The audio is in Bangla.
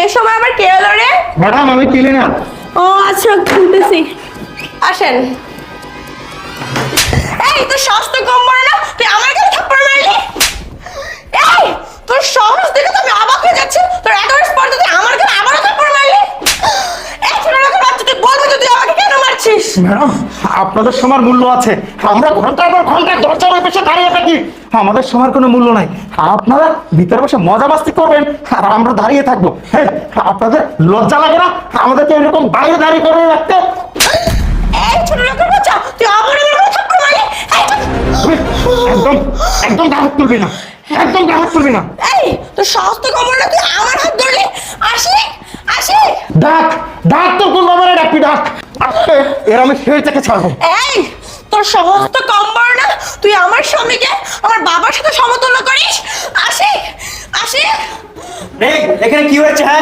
এই সময় আবার কে এলো রে? ম্যাডাম আমি চিনি না। ও আচ্ছা, খুলতেছি। আসেন। এই তোর সাহস তো কম বড় না, তুই আমার গায়ে থাপ্পড় মারলি? এই তোর সাহস দেখে তো আমি অবাক হয়ে যাচ্ছি। তোর এত বড় স্পর্ধা, তুই আমার গায়ে আবারও থাপ্পড় মারলি? এই ছোট লোকের বাচ্চা, তুই বলবি তো তুই আমাকে কেন মারছিস? ম্যাডাম আপনাদের সময়ের মূল্য আছে, আমরা ঘন্টার পর ঘন্টা দরজার পেছনে দাঁড়িয়ে থাকি, আমাদের সময়ের কোনো মূল্য নাই। আপনারা ভিতরে বসে মজা মাস্তি করবেন আর আমরা দাঁড়িয়ে থাকবো। হ্যাঁ, আপনাদের লজ্জা লাগে না আমাদেরকে এরকম বাইরে দাঁড়িয়ে করে রাখতে? এই ছোট লোকের বাচ্চা, তুই আবার আমার গায়ে থাপ্পড় মারলি? একদম একদম গায়ে তুলবি না, একদম গায়ে তুলবি না। এই তোর সাহস তো কম বড় না, তুই আমার হাত ধরলি? আসি আসি। ডাক ডাক, তো কোন বাবারে ডাকবি, ডাক। আজকে এর আমি সেই থেকে ছাড়বো। এই তোর সাহস তো কম বড় না, তুই আমার স্বামীকে আমার বাবার সাথে সমতুল্য করিস? আসি আসি। এখানে কি হয়েছে? হ্যাঁ